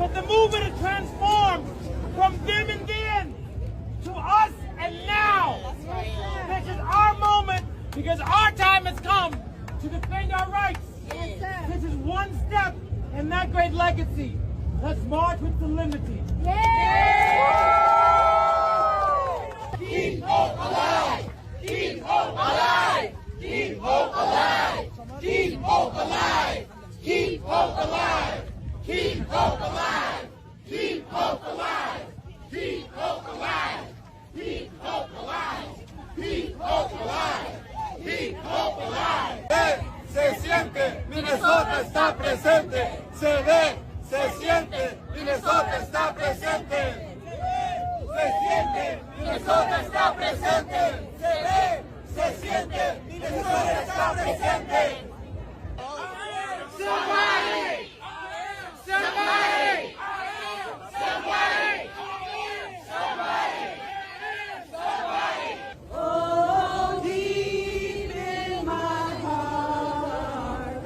But the movement is transformed from them and then to us and now. This is our moment because our time has come to defend our rights. This is one step in that great legacy. Let's march with solemnity. Keep hope alive! Keep hope alive! Keep hope alive! Keep hope alive! Keep hope alive! Keep hope alive! Keep hope alive! Keep hope alive! Keep hope alive! Keep hope alive! Keep hope alive! Se siente, Minnesota está presente. Se ve, se siente, Minnesota está presente. Se siente, Minnesota está presente. Se ve, se siente, Minnesota está presente. Somali! Somali! Somali! Somali! Somali! Oh, deep in my heart,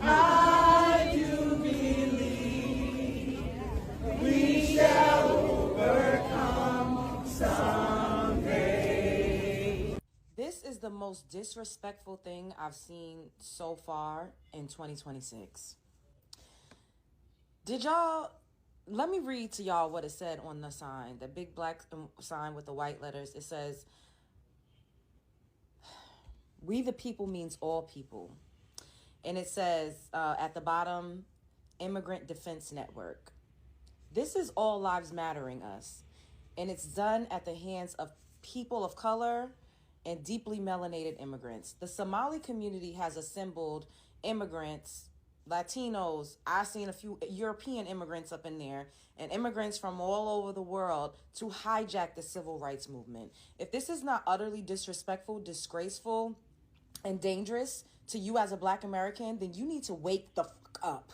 I do believe we shall overcome someday. This is the most disrespectful thing I've seen so far in 2026. Let me read to y'all what it said on the sign, the big black sign with the white letters. It says, "We the people" means all people. And it says at the bottom, Immigrant Defense Network. This is All Lives Mattering Us. And it's done at the hands of people of color and deeply melanated immigrants. The Somali community has assembled immigrants, Latinos, I've seen a few European immigrants up in there, and immigrants from all over the world to hijack the civil rights movement. If this is not utterly disrespectful, disgraceful, and dangerous to you as a Black American, then you need to wake the fuck up.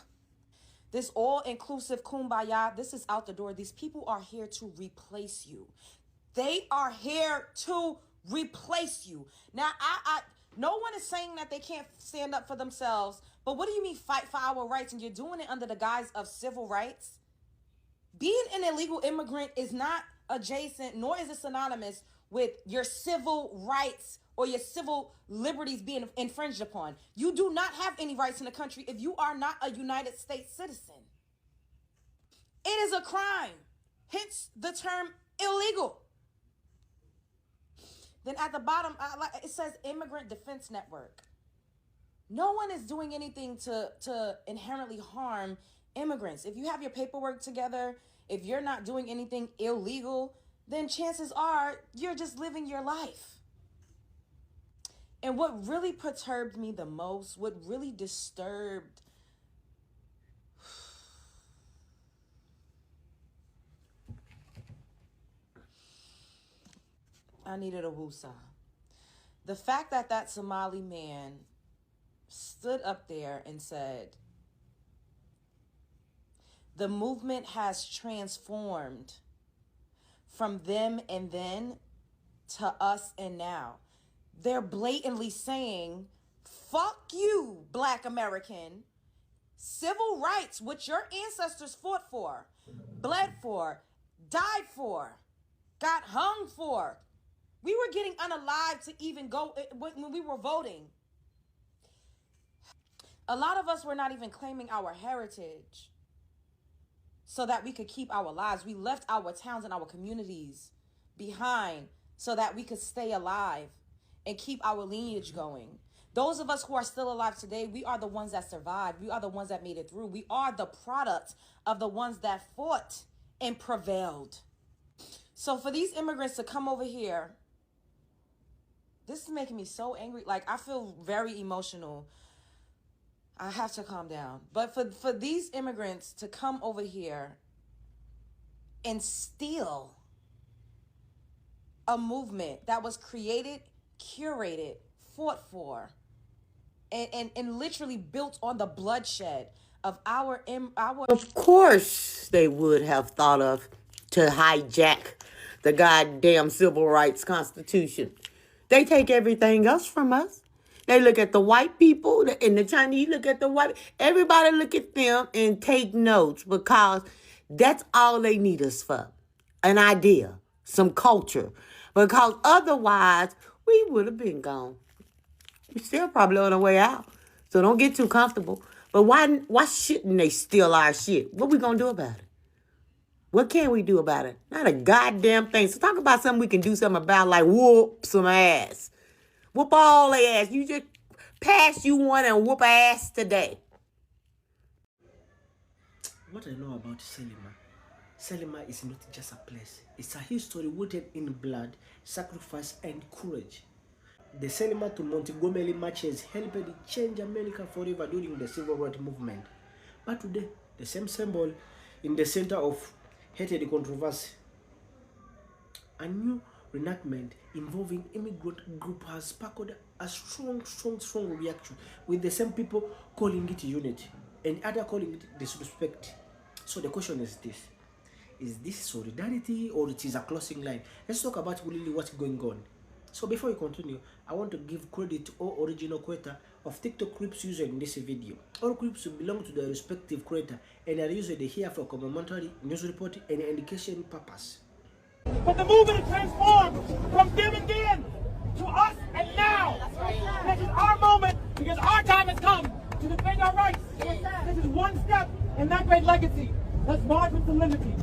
This all-inclusive kumbaya, this is out the door. These people are here to replace you. They are here to replace you. Now, no one is saying that they can't stand up for themselves, but what do you mean fight for our rights and you're doing it under the guise of civil rights? Being an illegal immigrant is not adjacent, nor is it synonymous with your civil rights or your civil liberties being infringed upon. You do not have any rights in the country if you are not a United States citizen. It is a crime, hence the term illegal. Then at the bottom, it says Immigrant Defense Network. No one is doing anything to inherently harm immigrants. If you have your paperwork together, if you're not doing anything illegal, then chances are you're just living your life. And what really perturbed me the most, what really disturbed, I needed a woosah. The fact that that Somali man stood up there and said, the movement has transformed from them and then to us and now. They're blatantly saying, fuck you, Black American. Civil rights, which your ancestors fought for, bled for, died for, got hung for. We were getting unalived to even go when we were voting. A lot of us were not even claiming our heritage so that we could keep our lives. We left our towns and our communities behind so that we could stay alive and keep our lineage going. Those of us who are still alive today, we are the ones that survived. We are the ones that made it through. We are the product of the ones that fought and prevailed. So for these immigrants to come over here, this is making me so angry. Like, I feel very emotional. I have to calm down. But for these immigrants to come over here and steal a movement that was created, curated, fought for, and literally built on the bloodshed of our. Of course they would have thought of to hijack the goddamn civil rights constitution. They take everything else from us. They look at the white people and the Chinese look at the white. Everybody look at them and take notes because That's all they need us for. An idea, some culture. Because otherwise, we would have been gone. We're still probably on our way out. So don't get too comfortable. But why shouldn't they steal our shit? What we gonna do about it? What can we do about it? Not a goddamn thing. So talk about something we can do something about, like whoop some ass. Whoop all their ass. You just pass you one and whoop ass today. What I know about Selima is not just a place. It's a history rooted in blood, sacrifice, and courage. The Selima to Montgomery marches helped change America forever during the Civil Rights Movement. But today, the same symbol in the center of hated controversy. A new reenactment involving immigrant group has sparked a strong reaction, with the same people calling it unity and other calling it disrespect. So the question is this: is this solidarity or it is a crossing line? Let's talk about really what's going on. So before we continue, I want to give credit to all original creator of TikTok clips used in this video. All clips belong to the respective creator and are used here for commentary, news report, and education purpose. But the movement is transformed from them and then to us and now. This is our moment because our time has come to defend our rights. This is one step in that great legacy. Let's march with solemnity.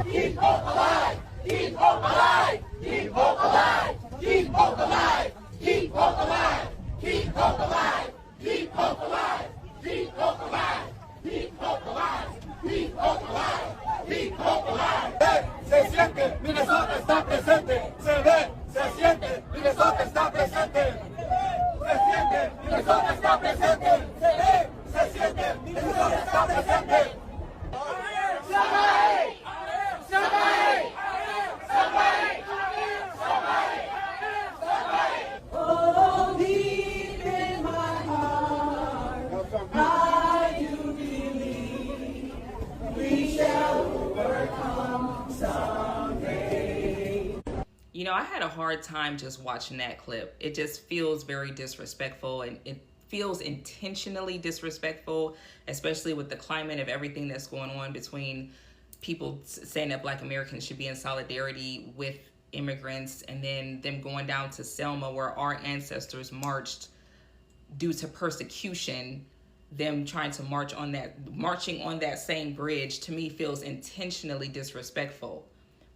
Keep hope alive! Keep hope alive! Keep hope alive! Keep hope alive! Keep hope alive! Keep hope alive! Keep hope alive! Keep hope alive! Keep hope alive! Keep hope alive! Keep hope alive! Se siente, Minnesota está presente. Se ve, se siente, Minnesota está presente. Se siente, Minnesota está presente. Se ve, se siente, Minnesota está presente. Somebody! Somebody! Somebody! Somebody! Somebody! Oh, deep in my heart, I do believe we shall overcome someday. You know, I had a hard time just watching that clip. It just feels very disrespectful, and it feels intentionally disrespectful, especially with the climate of everything that's going on between people saying that Black Americans should be in solidarity with immigrants, and then them going down to Selma where our ancestors marched due to persecution. Them trying to marching on that same bridge, to me feels intentionally disrespectful,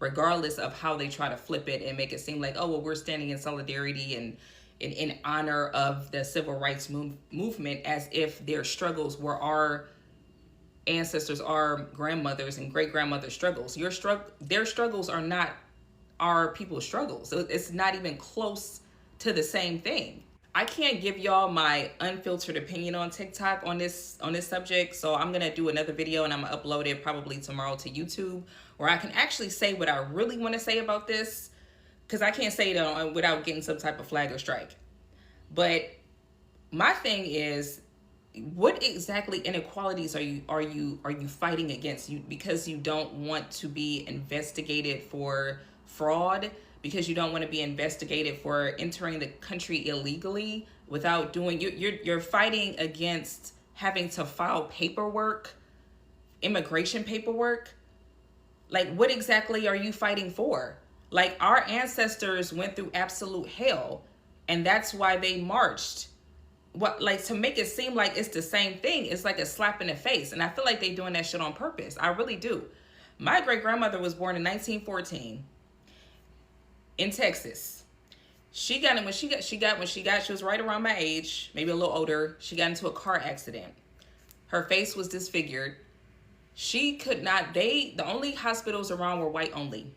regardless of how they try to flip it and make it seem like, oh, well, we're standing in solidarity and in honor of the civil rights movement, as if their struggles were our ancestors, our grandmothers and great-grandmothers' struggles. Their struggles are not our people's struggles. So it's not even close to the same thing. I can't give y'all my unfiltered opinion on TikTok on this subject, so I'm gonna do another video and I'm gonna upload it probably tomorrow to YouTube, where I can actually say what I really want to say about this, because I can't say it without getting some type of flag or strike. But my thing is, what exactly inequalities are you fighting against? Because you don't want to be investigated for fraud, because you don't want to be investigated for entering the country illegally without doing, you're fighting against having to file paperwork, immigration paperwork. Like, what exactly are you fighting for? Like, our ancestors went through absolute hell, and that's why they marched. What, like, to make it seem like it's the same thing, it's like a slap in the face. And I feel like they doing that shit on purpose. I really do. My great-grandmother was born in 1914 in Texas. She was right around my age, maybe a little older. She got into a car accident. Her face was disfigured. She could not, the only hospitals around were white only.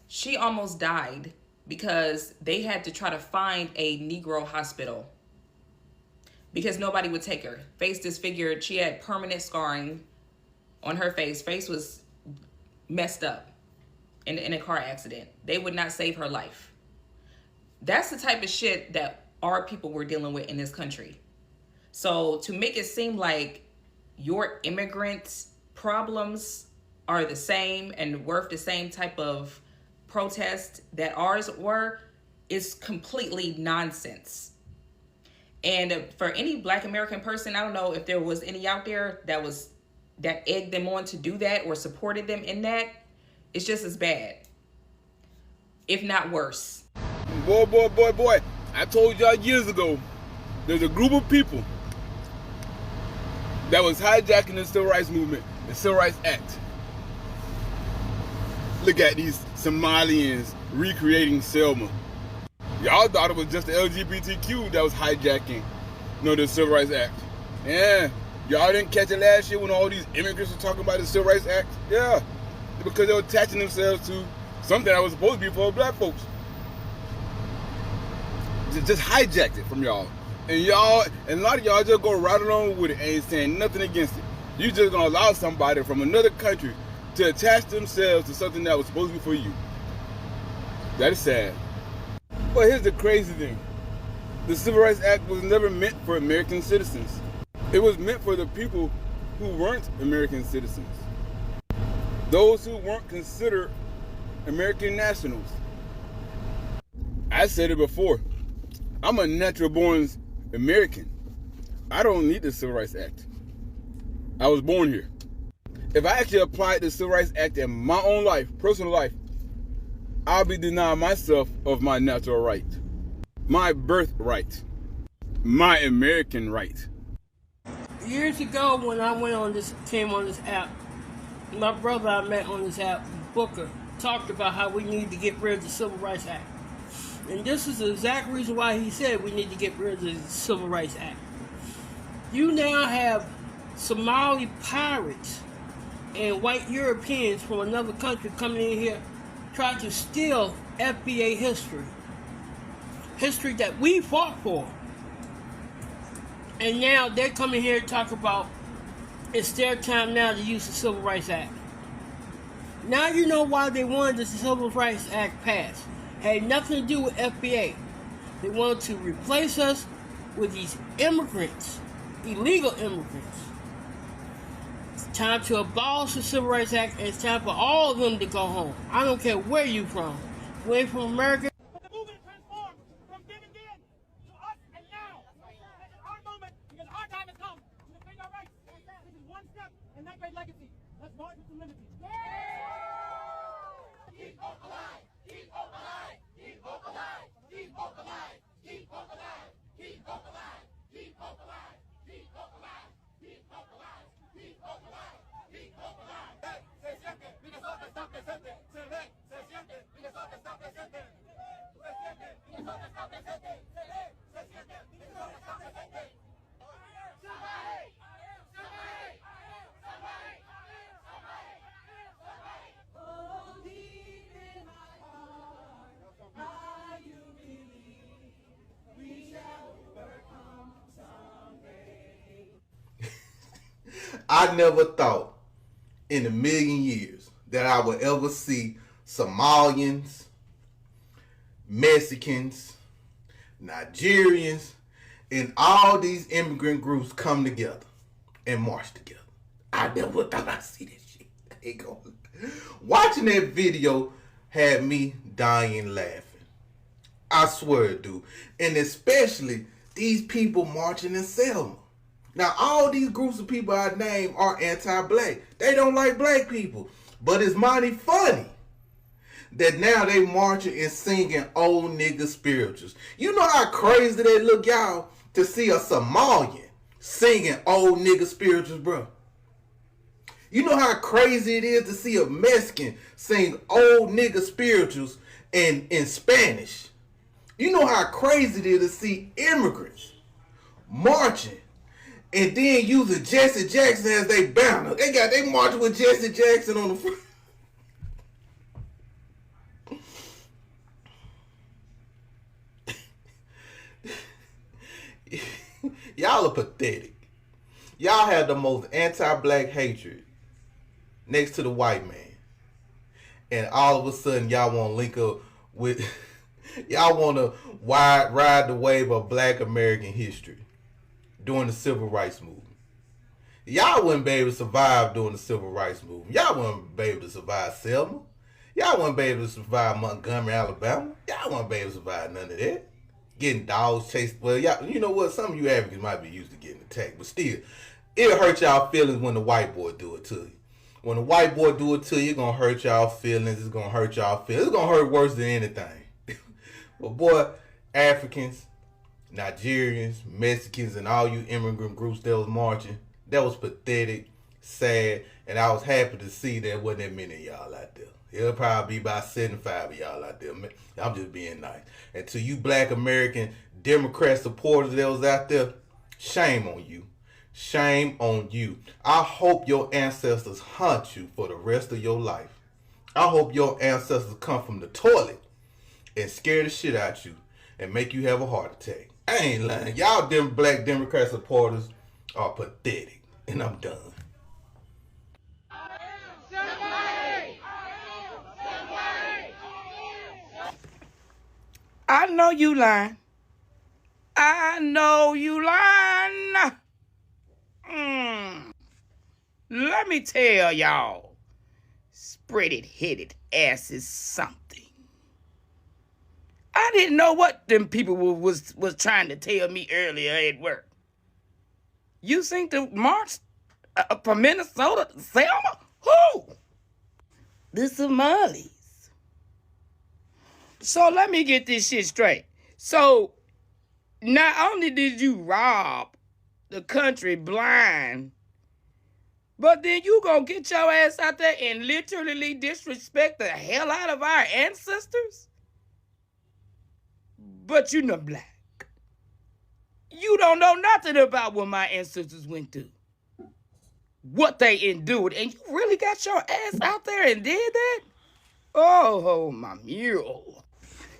She almost died because they had to try to find a Negro hospital because nobody would take her. Face disfigured. She had permanent scarring on her face. Face was messed up in a car accident. They would not save her life. That's the type of shit that our people were dealing with in this country. So to make it seem like your immigrant problems are the same and worth the same type of protest that ours were is completely nonsense. And for any Black American person, I don't know if there was any out there that was that egged them on to do that or supported them in that is just as bad, if not worse. Boy. I told y'all years ago, there's a group of people that was hijacking the Civil Rights Movement, the Civil Rights Act. Look at these Somalians recreating Selma. Y'all thought it was just the LGBTQ that was hijacking, the Civil Rights Act. Yeah, y'all didn't catch it last year when all these immigrants were talking about the Civil Rights Act? Yeah, because they were attaching themselves to something that was supposed to be for black folks. Just hijacked it from y'all. And a lot of y'all just go right along with it and ain't saying nothing against it. You just gonna allow somebody from another country to attach themselves to something that was supposed to be for you. That is sad. But here's the crazy thing. The Civil Rights Act was never meant for American citizens. It was meant for the people who weren't American citizens. Those who weren't considered American nationals. I said it before. I'm a natural born American. I don't need the Civil Rights Act. I was born here. If I actually applied the Civil Rights Act in my own life, personal life, I'll be denying myself of my natural right, my birthright, my American right. Years ago when I came on this app, my brother I met on this app, Booker, talked about how we need to get rid of the Civil Rights Act. And this is the exact reason why he said we need to get rid of the Civil Rights Act. You now have Somali pirates and white Europeans from another country coming in here trying to steal FBA history that we fought for. And now they're coming here to talk about it's their time now to use the Civil Rights Act. Now you know why they wanted the Civil Rights Act passed. Had nothing to do with FBA. They wanted to replace us with these immigrants, illegal immigrants. It's time to abolish the Civil Rights Act, and it's time for all of them to go home. I don't care where you from. Where from America. The movement transformed from then and then to us and now. This is our moment because our time has come to defend our rights. This is one step in that great legacy. Let's march with liberty. Keep hope alive. Keep hope alive. Keep hope alive. Keep hope alive. Keep hope alive. Keep hope alive. Keep hope alive. Keep hope alive. Keep hope alive. Keep hope alive. Keep hope alive. Se siente, Minnesota está presente. Se ve, se siente, Minnesota está presente. Se siente, Minnesota está presente. Se ve, se siente, Minnesota está presente. Somebody! Somebody! Somebody! Somebody! Somebody! Oh, deep in my heart, I do believe we shall overcome someday. I never thought in a million years that I would ever see Somalians, Mexicans, Nigerians, and all these immigrant groups come together and march together. I never thought I'd see this shit. Watching that video had me dying laughing. I swear, dude. And especially these people marching in Selma. Now, all these groups of people I named are anti-black. They don't like black people. But it's mighty funny that now they marching and singing old nigga spirituals. You know how crazy they look, y'all, to see a Somalian singing old nigga spirituals, bro? You know how crazy it is to see a Mexican sing old nigga spirituals in Spanish? You know how crazy it is to see immigrants marching and then using Jesse Jackson as their banner. They marching with Jesse Jackson on the front. Y'all are pathetic. Y'all have the most anti-black hatred next to the white man. And all of a sudden y'all want to link up with, y'all want to ride the wave of black American history during the civil rights movement. Y'all wouldn't be able to survive during the civil rights movement. Y'all wouldn't be able to survive Selma. Y'all wouldn't be able to survive Montgomery, Alabama. Y'all wouldn't be able to survive none of that. Getting dogs chased. Well, y'all, you know what? Some of you Africans might be used to getting attacked, but still, It'll hurt y'all feelings when the white boy do it to you. When the white boy do it to you, it's gonna hurt y'all feelings. It's gonna hurt y'all feelings. It's gonna hurt worse than anything. But boy, Africans, Nigerians, Mexicans, and all you immigrant groups that was marching, that was pathetic, sad, and I was happy to see there wasn't that many of y'all out there. It'll probably be about 75 of y'all out there. I'm just being nice. And to you black American Democrat supporters that was out there, shame on you. Shame on you. I hope your ancestors haunt you for the rest of your life. I hope your ancestors come from the toilet and scare the shit out you and make you have a heart attack. I ain't lying. Y'all black Democrat supporters are pathetic. And I'm done. I know you lying. I know you lying. Let me tell y'all, spread-it-headed ass is something. I didn't know what them people was trying to tell me earlier at work. You seen the march from Minnesota to Selma? Who? The Somalis. So let me get this shit straight. So not only did you rob the country blind, but then you gonna get your ass out there and literally disrespect the hell out of our ancestors? But you not black. You don't know nothing about what my ancestors went through, what they endured, and you really got your ass out there and did that? Oh, my mule.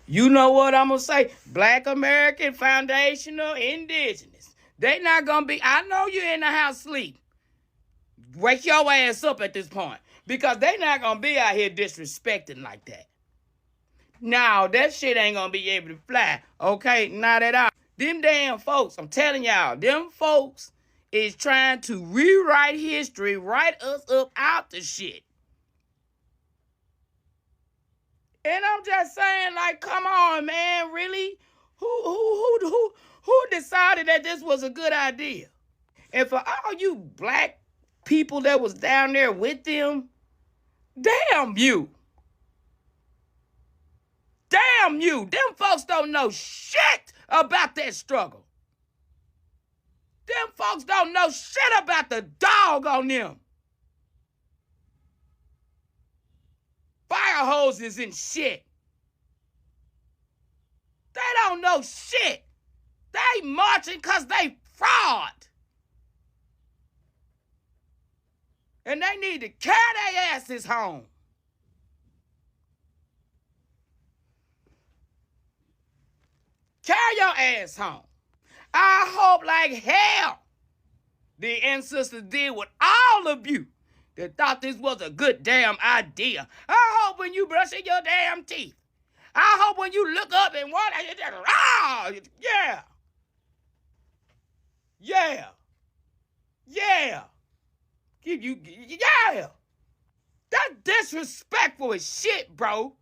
You know what I'm gonna say? Black American, foundational, indigenous. They not gonna be, I know you're in the house sleep. Wake your ass up at this point, because they not gonna be out here disrespecting like that. Now, that shit ain't gonna be able to fly, okay? Not at all. Them damn folks, I'm telling y'all, them folks is trying to rewrite history, write us up out the shit. And I'm just saying, like, come on, man, really? Who decided that this was a good idea? And for all you black people that was down there with them, damn you. Damn you. Them folks don't know shit about that struggle. Them folks don't know shit about the dog on them. Fire hoses and shit. They don't know shit. They marching because they fraud. And they need to carry their asses home. Carry your ass home. I hope like hell the ancestors did with all of you that thought this was a good damn idea. I hope when you brushing your damn teeth, I hope when you look up and water, you just, yeah. Yeah. Yeah. Yeah. That's disrespectful as shit, bro.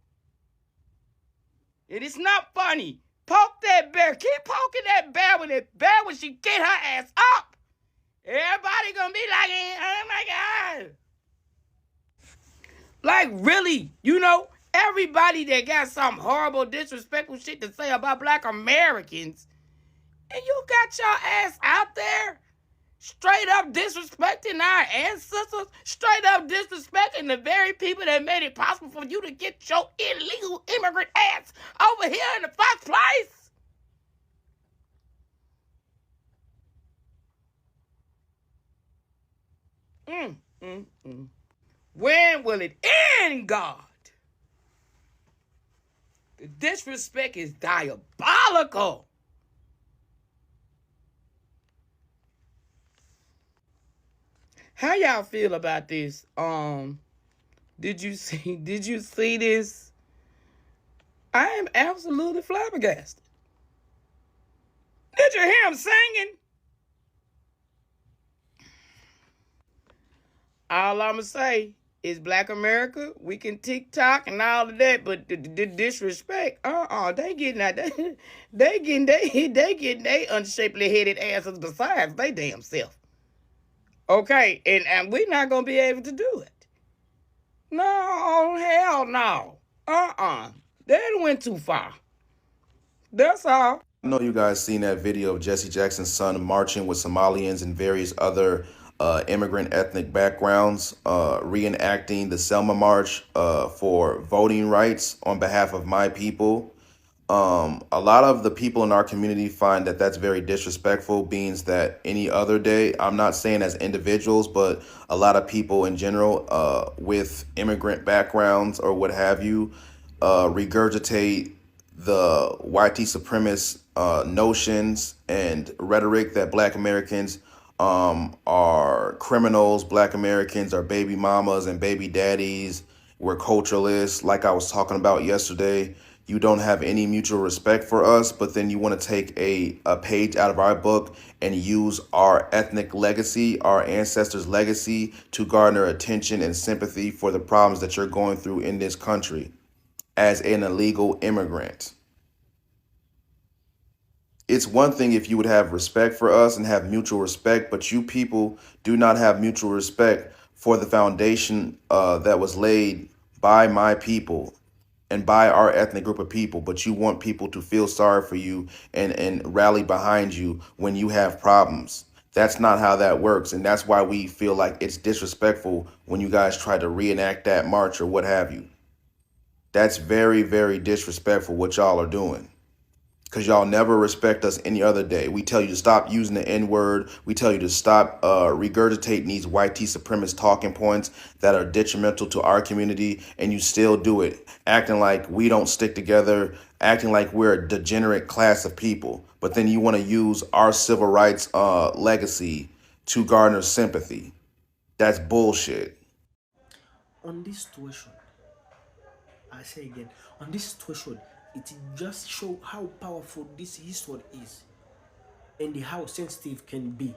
It is not funny. Poke that bear. Keep poking that bear when she get her ass up. Everybody gonna be like, oh my God. Like, really, you know, everybody that got some horrible, disrespectful shit to say about black Americans, and you got your ass out there straight up disrespecting our ancestors, straight up disrespecting the very people that made it possible for you to get your illegal immigrant ass over here in the first place. When will it end, God? The disrespect is diabolical. How y'all feel about this? Did you see this? I am absolutely flabbergasted. Did you hear him singing? All I'ma say is Black America, we can TikTok and all of that, but the disrespect, they getting that, they getting they unshapely headed asses besides they damn self. Okay, and we're not gonna be able to do it. No, hell no. They went too far. That's all. I know you guys seen that video of Jesse Jackson's son marching with Somalians and various other immigrant ethnic backgrounds, reenacting the Selma March for voting rights on behalf of my people. A lot of the people in our community find that that's very disrespectful, beings that any other day, I'm not saying as individuals, but a lot of people in general with immigrant backgrounds or what have you regurgitate the YT supremacist notions and rhetoric that Black Americans are criminals, Black Americans are baby mamas and baby daddies, we're culturalists, like I was talking about yesterday. You don't have any mutual respect for us, but then you want to take a page out of our book and use our ethnic legacy, our ancestors' legacy, to garner attention and sympathy for the problems that you're going through in this country as an illegal immigrant. It's one thing if you would have respect for us and have mutual respect, but you people do not have mutual respect for the foundation that was laid by my people and by our ethnic group of people, but you want people to feel sorry for you and rally behind you when you have problems. That's not how that works, and that's why we feel like it's disrespectful when you guys try to reenact that march or what have you. That's very, very disrespectful what y'all are doing, because y'all never respect us any other day. We tell you to stop using the N-word. We tell you to stop regurgitating these YT supremacist talking points that are detrimental to our community, and you still do it, acting like we don't stick together, acting like we're a degenerate class of people. But then you want to use our civil rights legacy to garner sympathy. That's bullshit. On this situation, I say again, on this situation, it just shows how powerful this history is and how sensitive can be.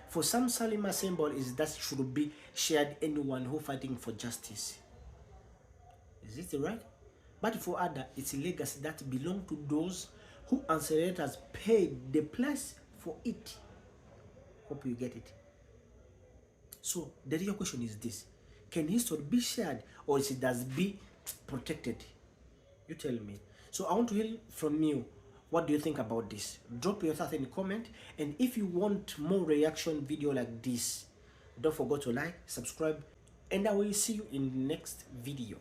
For some, Salima symbol is that should be shared anyone who fighting for justice. Is it right? But for other, it's a legacy that belong to those who ancestors paid the price for it. Hope you get it. So the real question is this: can history be shared or is it does be protected? You tell me. So I want to hear from you. What do you think about this? Drop your thoughts in the comment, and if you want more reaction video like this, don't forget to like, subscribe, and I will see you in the next video.